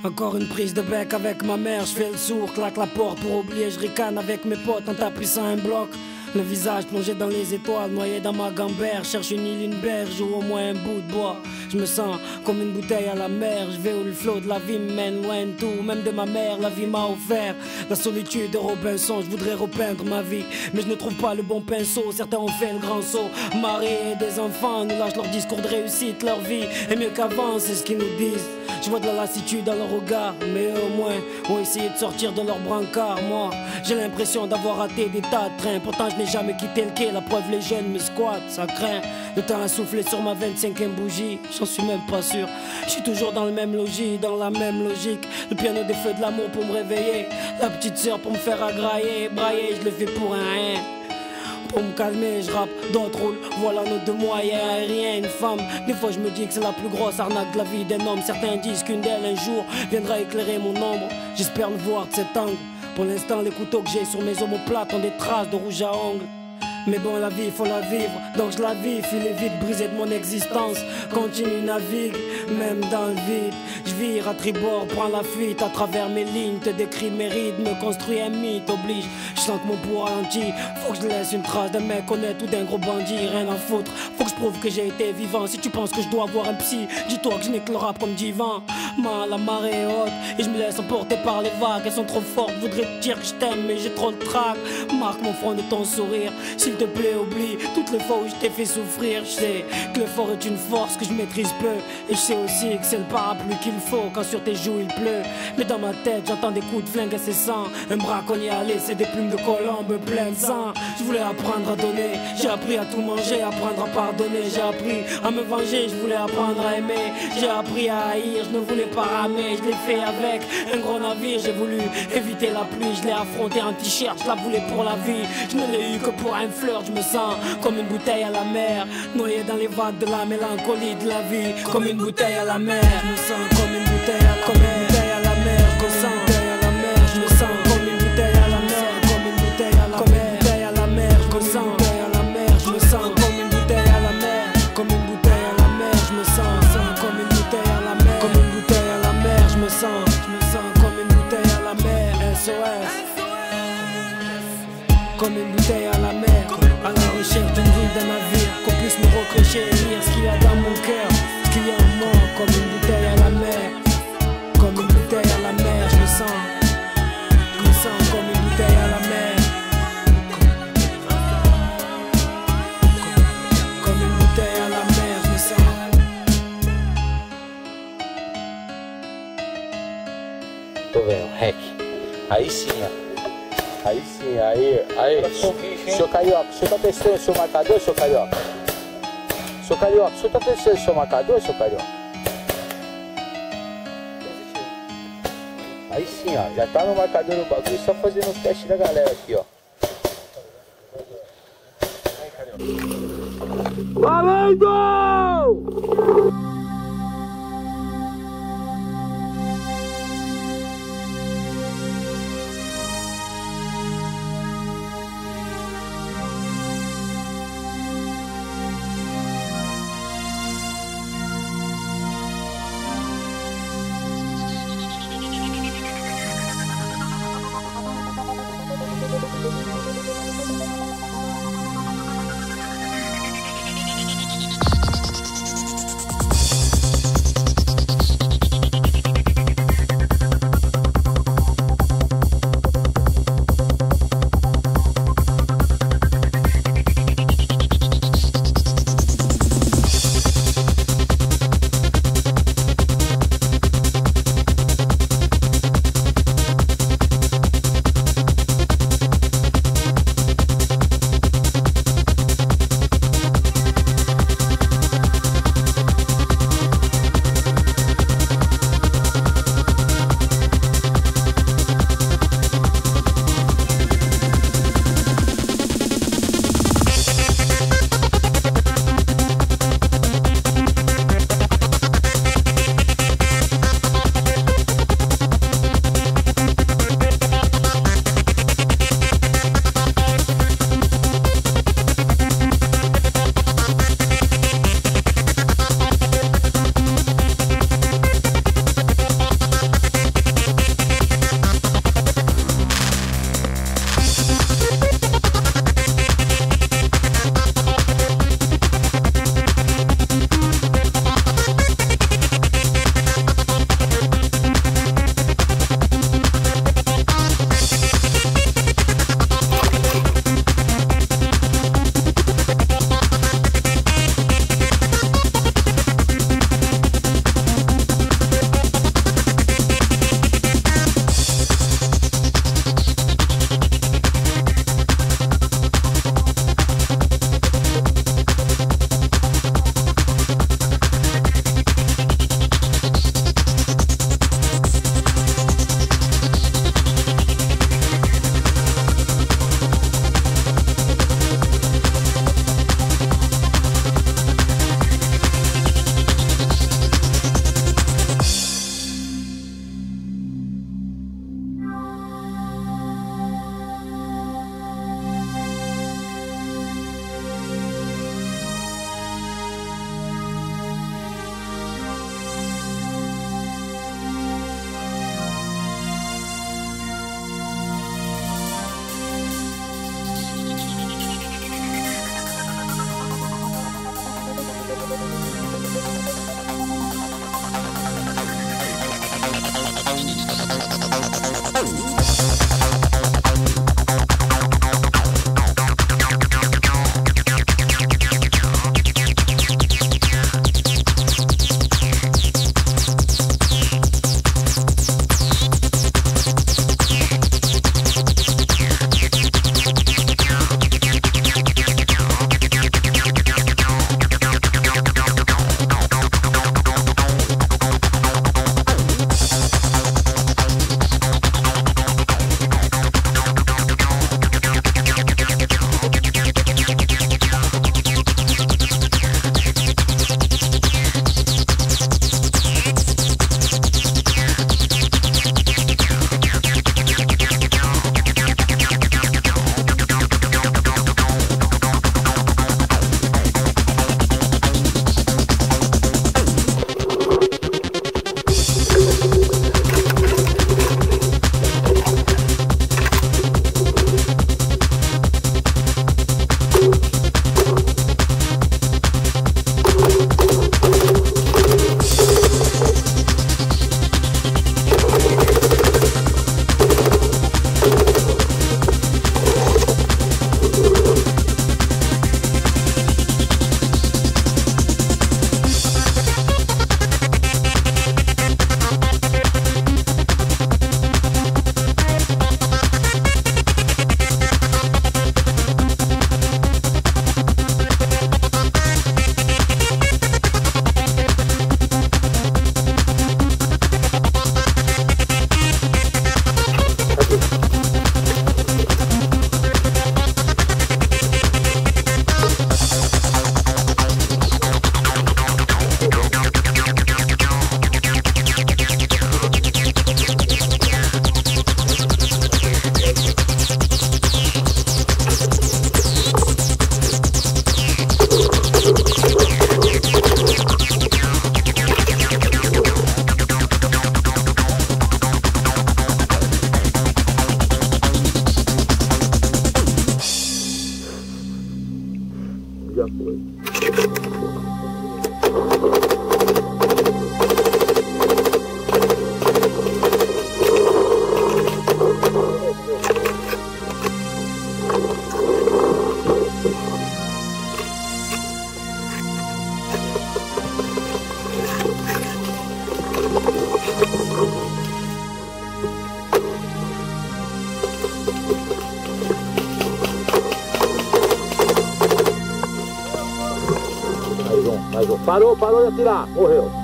Encore une prise de bec avec ma mère, je fais le sourd, claque la porte pour oublier, je ricane avec mes potes en tapissant un bloc. Le visage plongé dans les étoiles, noyé dans ma gambère. Cherche une île, une berge ou au moins un bout de bois. Je me sens comme une bouteille à la mer. Je vais où le flot de la vie me mène loin de tout, même de ma mère, la vie m'a offert la solitude de Robinson. Je voudrais repeindre ma vie, mais je ne trouve pas le bon pinceau. Certains ont fait le grand saut, mariés et des enfants nous lâchent leur discours de réussite. Leur vie est mieux qu'avant, c'est ce qu'ils nous disent. Je vois de la lassitude dans leur regard, mais eux au moins ont essayé de sortir de leur brancard. Moi, j'ai l'impression d'avoir raté des tas de trains. Pourtant je n'ai jamais quitté le quai, la preuve les jeunes me squattent, ça craint. Le temps a soufflé sur ma 25e bougie, j'en suis même pas sûr. Je suis toujours dans le même logis, dans la même logique. Le piano des feux de l'amour pour me réveiller, la petite sœur pour me faire agrailler. Brailler, je le fais pour un rien. Pour me calmer, je rappe, d'autres roulent. Voilà nos deux moyens aériens, une femme. Des fois je me dis que c'est la plus grosse arnaque de la vie d'un homme. Certains disent qu'une d'elles un jour viendra éclairer mon ombre. J'espère le voir de cet angle. Pour l'instant les couteaux que j'ai sur mes omoplates ont des traces de rouge à ongles. Mais bon, la vie, faut la vivre, donc je la vis. Fuis les vides brisés de mon existence, continue, navigue, même dans le vide. Je vire à tribord, prends la fuite à travers mes lignes. Te décris mes rides, me construis un mythe, oblige. Je sens que mon pouvoir ralentit, faut que je laisse une trace d'un mec honnête ou d'un gros bandit. Rien à foutre, faut que je prouve que j'ai été vivant. Si tu penses que je dois avoir un psy, dis-toi que je n'ai que le rap comme divan. La marée est haute et je me laisse emporter par les vagues. Elles sont trop fortes, voudrais te dire que je t'aime mais j'ai trop de trac. Marque mon front de ton sourire, s'il te plaît oublie toutes les fois où je t'ai fait souffrir. Je sais que l'effort est une force que je maîtrise peu, et je sais aussi que c'est le parapluie qu'il faut quand sur tes joues il pleut. Mais dans ma tête j'entends des coups de flingue incessants. Un braconnier a laissé des plumes de colombe plein de sang. Je voulais apprendre à donner, j'ai appris à tout manger, apprendre à pardonner. J'ai appris à me venger, je voulais apprendre à aimer. J'ai appris à haïr, je ne voulais pas ramer. Je l'ai fait avec un gros navire, j'ai voulu éviter la pluie. Je l'ai affronté en t-shirt, je la voulais pour la vie. Je ne l'ai eu que pour un flirt. Je me sens comme une bouteille à la mer, noyé dans les vagues de la mélancolie de la vie. Comme une bouteille à la mer, je me sens comme une bouteille à la mer. Une bouteille à la mer, je me sens bouteille à la mer. Je me sens comme une bouteille à la mer, comme une bouteille à la mer. Comme une bouteille à la mer, je me sens bouteille à la mer. Je me sens comme une bouteille à la mer, comme une bouteille à la mer. Je me sens comme une bouteille à la mer, comme une bouteille à la mer. Je me sens comme une bouteille à la mer. SOS, comme une bouteille à la mer, à la recherche d'une ville, d'un navire, qu'on puisse me recrocher et lire ce qu'il y a dans mon cœur, ce qu'il y a en moi. Comme une bouteille à la mer, comme une bouteille à la mer. Je me sens comme une bouteille à la mer, comme une bouteille à la mer. Je me sens. Tô vendo, rec. Aí sim, ó. Aí sim, aí, senhor Carioca, o senhor tá testando o seu marcador, senhor Carioca? Senhor Carioca, o senhor tá testando o seu marcador, senhor Carioca? Aí sim, ó, já tá no marcador no bagulho, só fazendo os testes da galera aqui, ó. Valendo! já foi. Mais um. Parou de atirar, morreu.